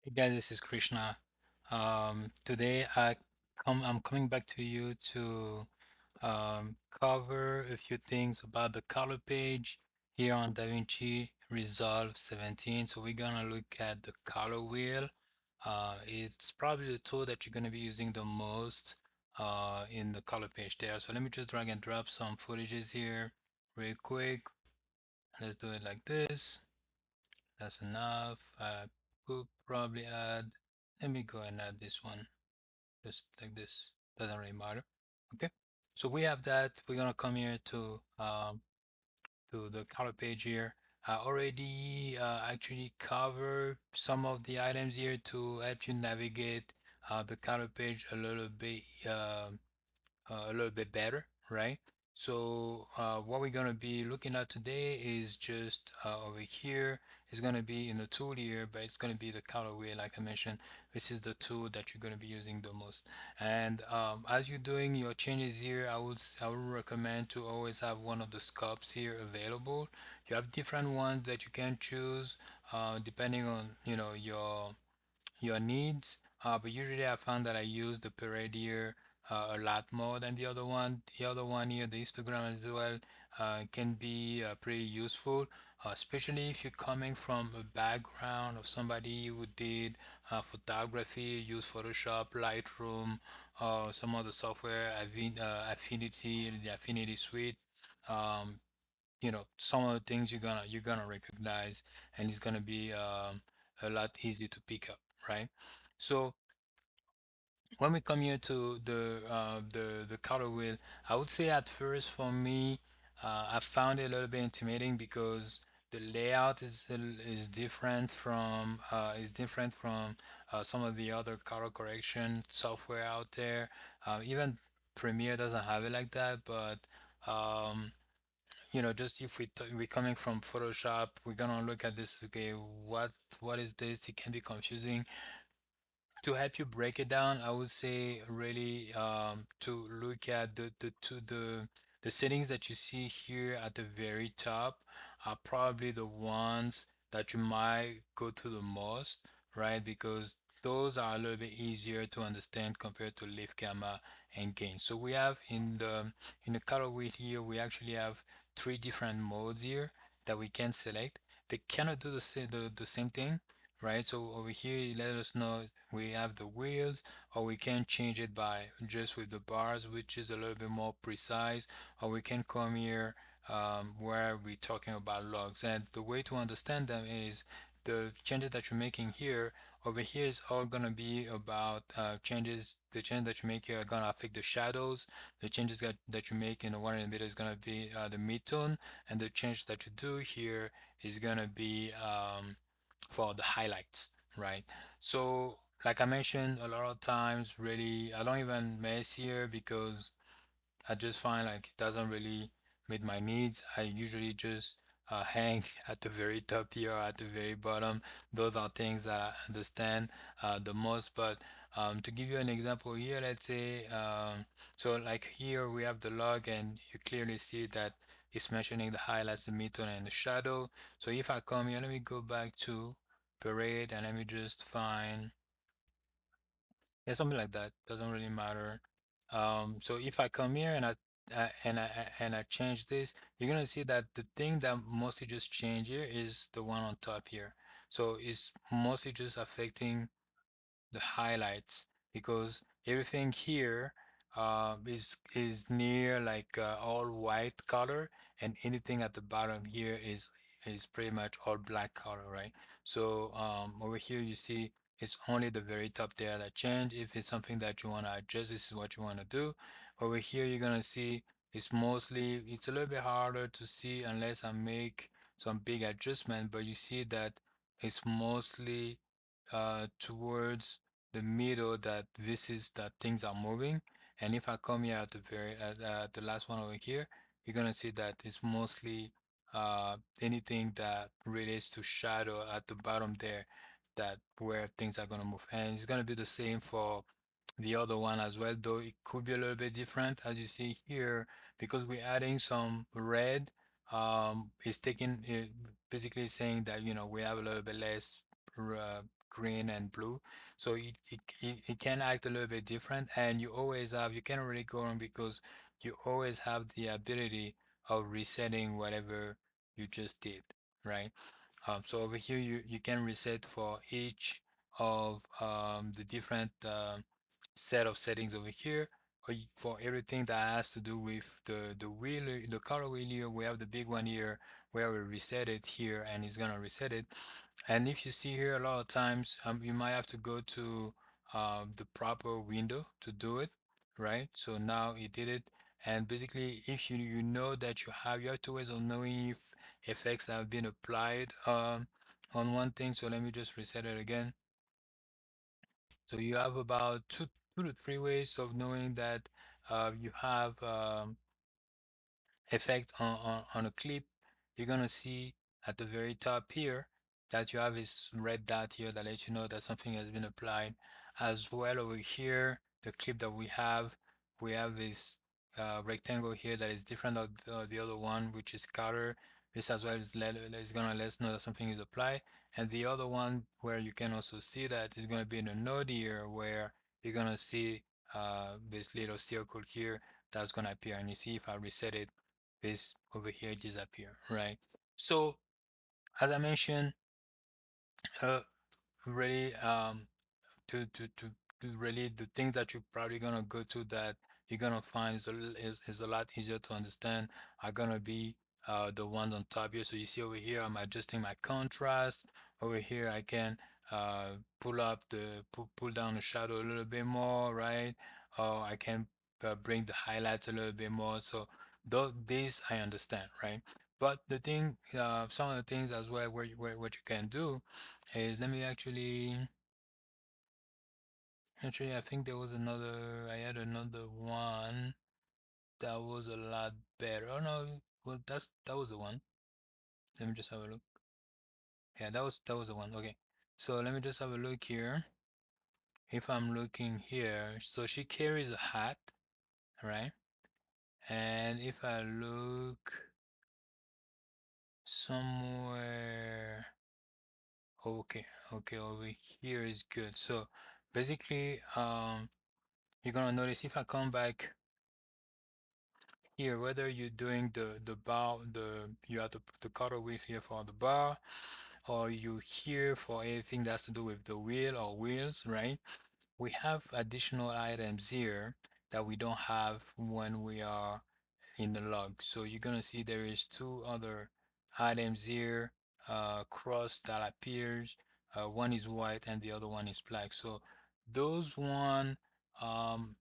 Hey guys, this is Krishna. Today I'm coming back to you to cover a few things about the color page here on DaVinci Resolve 17. So we're gonna look at the color wheel. It's probably the tool that you're gonna be using the most in the color page there. So let me just drag and drop some footages here real quick. Let's do it like this. That's enough. I could probably add, let me go and add this one, just like this. Doesn't really matter. Okay. So we have that. We're gonna come here to the color page here. I already actually cover some of the items here to help you navigate the color page a little bit better, right? So what we're gonna be looking at today is just over here. It's gonna be in the tool here, but it's gonna be the color wheel, like I mentioned. This is the tool that you're gonna be using the most. And as you're doing your changes here, I would recommend to always have one of the scopes here available. You have different ones that you can choose depending on your needs. But usually I found that I use the parade here a lot more than the other one. The other one here, the Instagram as well, can be pretty useful, especially if you're coming from a background of somebody who did photography, use Photoshop, Lightroom, or some other software, Affinity, the Affinity Suite. Um, some of the things you're gonna recognize, and it's gonna be a lot easy to pick up, right? So when we come here to the color wheel, I would say at first for me, I found it a little bit intimidating because the layout is different from some of the other color correction software out there. Even Premiere doesn't have it like that, but um, just if we're coming from Photoshop, we're gonna look at this. Okay, what is this? It can be confusing. To help you break it down, I would say really to look at the settings that you see here at the very top are probably the ones that you might go to the most, right? Because those are a little bit easier to understand compared to lift camera and gain. So we have in the color wheel here, we actually have three different modes here that we can select. They cannot do the same thing, right? So over here, let us know we have the wheels, or we can change it by just with the bars, which is a little bit more precise, or we can come here where we're talking about logs. And the way to understand them is the changes that you're making here. Over here is all gonna be about changes. The changes that you make here are gonna affect the shadows. The changes that you make in the one in the middle is gonna be the midtone, and the change that you do here is gonna be for the highlights, right? So, like I mentioned, a lot of times, really, I don't even mess here because I just find like it doesn't really meet my needs. I usually just hang at the very top here or at the very bottom. Those are things that I understand the most. But to give you an example here, let's say, so like here we have the log, and you clearly see that it's mentioning the highlights, the midtone, and the shadow. So if I come here, let me go back to parade and let me just find, yeah, something like that. Doesn't really matter. So if I come here and I change this, you're gonna see that the thing that mostly just change here is the one on top here. So it's mostly just affecting the highlights because everything here is near like all white color, and anything at the bottom here is pretty much all black color, right? So over here you see it's only the very top there that change. If it's something that you want to adjust, this is what you want to do. Over here you're gonna see it's a little bit harder to see unless I make some big adjustment, but you see that it's mostly towards the middle that this is that things are moving. And if I come here at the last one over here, you're gonna see that it's mostly anything that relates to shadow at the bottom there, that where things are gonna move. And it's gonna be the same for the other one as well, though it could be a little bit different as you see here because we're adding some red. It's taking it basically saying that we have a little bit less green and blue. So it can act a little bit different, and you always have, you can't really go wrong because you always have the ability of resetting whatever you just did, right? So over here, you can reset for each of the different set of settings over here, or for everything that has to do with the wheel, the color wheel here. We have the big one here where we reset it here, and it's gonna reset it. And if you see here, a lot of times you might have to go to the proper window to do it, right? So now it did it. And basically, if you know that you have two ways of knowing if effects that have been applied on one thing. So let me just reset it again. So you have about two to three ways of knowing that you have effect on a clip. You're gonna see at the very top here that you have this red dot here that lets you know that something has been applied. As well over here, the clip that we have this rectangle here that is different of the other one, which is color. This as well is gonna let us know that something is applied. And the other one where you can also see that is gonna be in the node here where you're gonna see this little circle here that's gonna appear. And you see if I reset it, this over here disappear, right? So as I mentioned, uh, really to really the things that you're probably gonna go to that you're gonna find is a lot easier to understand are gonna be the ones on top here. So you see over here, I'm adjusting my contrast. Over here, I can pull down the shadow a little bit more, right? Or I can bring the highlights a little bit more. So though this I understand, right? But the thing, some of the things as well, what you can do is let me actually, I think there was I had another one that was a lot better. Oh no, well that was the one. Let me just have a look. Yeah, that was the one. Okay, so let me just have a look here. If I'm looking here, so she carries a hat, right? And if I look somewhere, okay, okay, over here is good. So basically, you're gonna notice if I come back here, whether you're doing the bar, you have the cutter wheel here for the bar, or you here for anything that's to do with the wheel or wheels, right? We have additional items here that we don't have when we are in the log. So you're gonna see there is two other items here, cross that appears. One is white and the other one is black. So those one um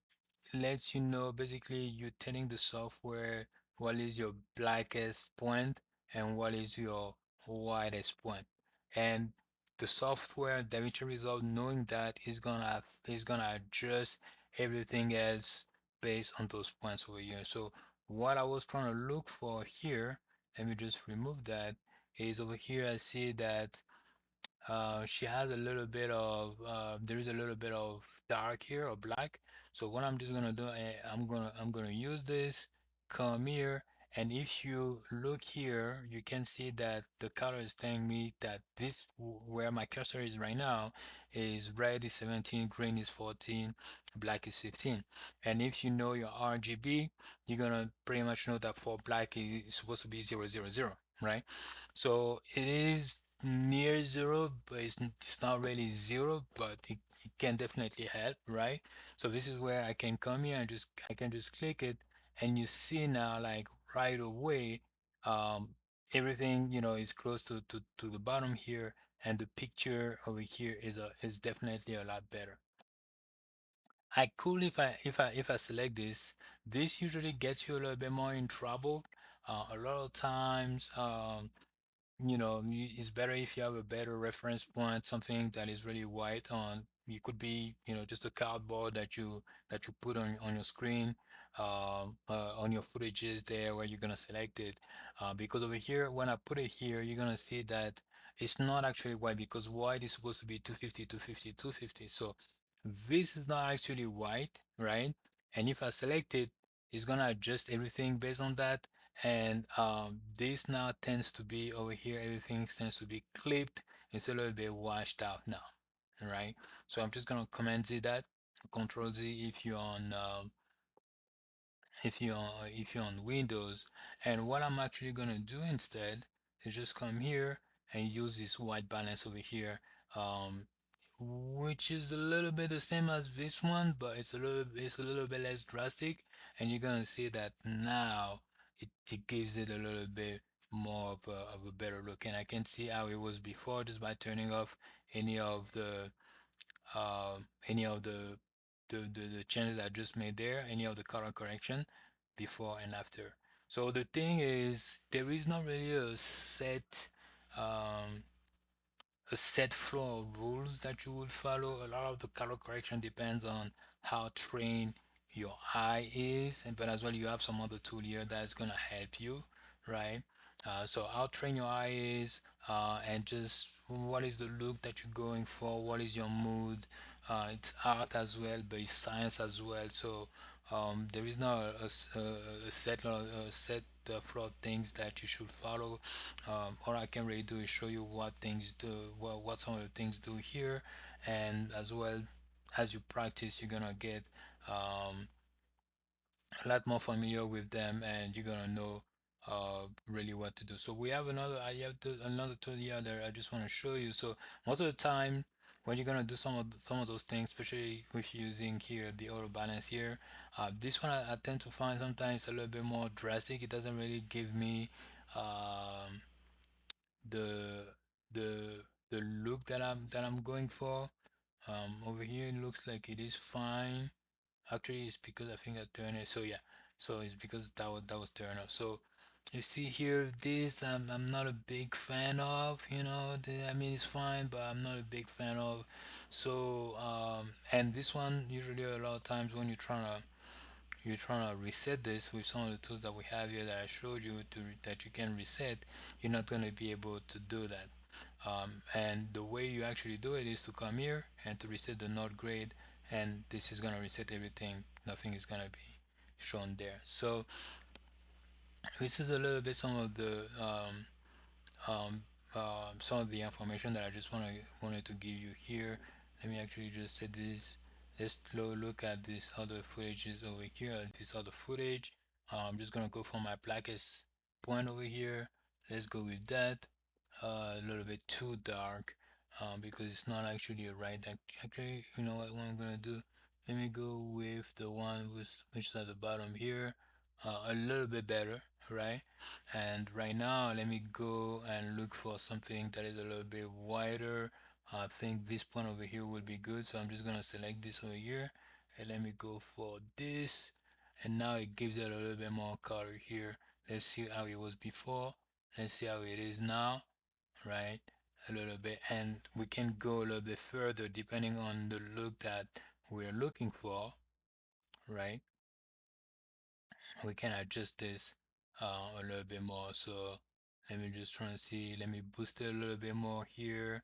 lets you know basically you're telling the software what is your blackest point and what is your whitest point. And the software Davinci Resolve, knowing that is gonna adjust everything else based on those points over here. So what I was trying to look for here, let me just remove that, is over here I see that she has a little bit of there is a little bit of dark here or black. So what I'm just gonna do, I'm gonna use this, come here, and if you look here, you can see that the color is telling me that where my cursor is right now is red is 17, green is 14, black is 15. And if you know your RGB, you're gonna pretty much know that for black it's supposed to be 000, right? So it is near zero, but it's not really zero, but it can definitely help, right? So this is where I can come here and I can just click it, and you see now like right away, um, everything is close to the bottom here, and the picture over here is definitely a lot better. I could if I select this. This usually gets you a little bit more in trouble. A lot of times, it's better if you have a better reference point, something that is really white on. You could be, just a cardboard that you put on your screen, on your footages there where you're gonna select it. Because over here, when I put it here, you're gonna see that it's not actually white because white is supposed to be 250, 250, 250. So this is not actually white, right? And if I select it, it's gonna adjust everything based on that. And this now tends to be over here, everything tends to be clipped. It's a little bit washed out now. right? So I'm just gonna Command Z that, Control Z if you're on Windows. And what I'm actually gonna do instead is just come here and use this white balance over here, um, which is a little bit the same as this one, but it's a little bit less drastic. And you're gonna see that now it gives it a little bit more of a better look. And I can see how it was before just by turning off any of the any of the changes I just made there, any of the color correction before and after. So the thing is, there is not really um, a set flow of rules that you would follow. A lot of the color correction depends on how trained your eye is, and but as well you have some other tool here that's gonna help you, right? So how train your eye is, and just what is the look that you're going for, what is your mood. It's art as well, but it's science as well. So there is not a set flow of things that you should follow. All I can really do is show you what things do, what some of the things do here, and as well as you practice, you're gonna get um, a lot more familiar with them, and you're gonna know really what to do. So we have another tool here that I just want to show you. So most of the time when you're gonna do some of those things, especially with using here the auto balance here, this one I tend to find sometimes a little bit more drastic. It doesn't really give me um, the the the look that I'm going for. Over here it looks like it is fine. Actually, it's because I think I turned it. So yeah, so it's because that was turned off. So you see here, this I'm not a big fan of. I mean it's fine, but I'm not a big fan of. So and this one usually a lot of times when you're trying to reset this with some of the tools that we have here that I showed you that you can reset, you're not going to be able to do that. And the way you actually do it is to come here and to reset the node grade, and this is going to reset everything. Nothing is going to be shown there. So this is a little bit um, some of the information that I just wanted to give you here. Let me actually just say this. Let's look at this other footages over here. This other footage. I'm just gonna go for my blackest point over here. Let's go with that. A little bit too dark, because it's not actually a right. Actually, you know what I'm gonna do? Let me go with the one which is at the bottom here. A little bit better, right? And right now let me go and look for something that is a little bit wider. I think this point over here will be good, so I'm just gonna select this over here and let me go for this, and now it gives it a little bit more color here. Let's see how it was before, let's see how it is now, right? A little bit, and we can go a little bit further depending on the look that we're looking for, right? We can adjust this a little bit more. So let me just try to see, let me boost it a little bit more here.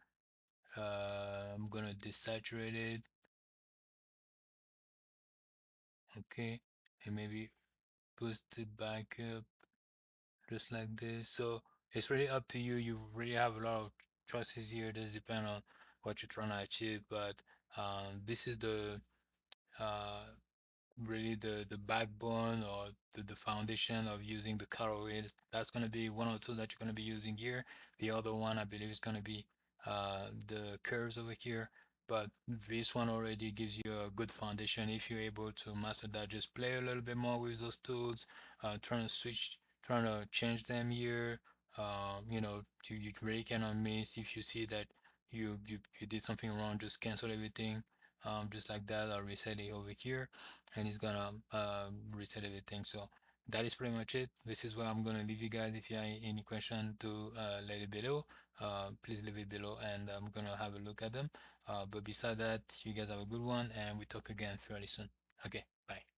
I'm gonna desaturate it, okay, and maybe boost it back up just like this. So it's really up to you. You really have a lot of choices here. Just depend on what you're trying to achieve, but this is the uh, really the backbone or the foundation of using the Cloudways. That's going to be one or two that you're going to be using here. The other one I believe is going to be the curves over here, but this one already gives you a good foundation. If you're able to master that, just play a little bit more with those tools, trying to change them here. You really cannot miss. If you see that you did something wrong, just cancel everything, just like that, or reset it over here, and it's gonna reset everything. So that is pretty much it. This is where I'm gonna leave you guys. If you have any question, to let it below. Please leave it below, and I'm gonna have a look at them. But beside that, you guys have a good one, and we talk again fairly soon. Okay, bye.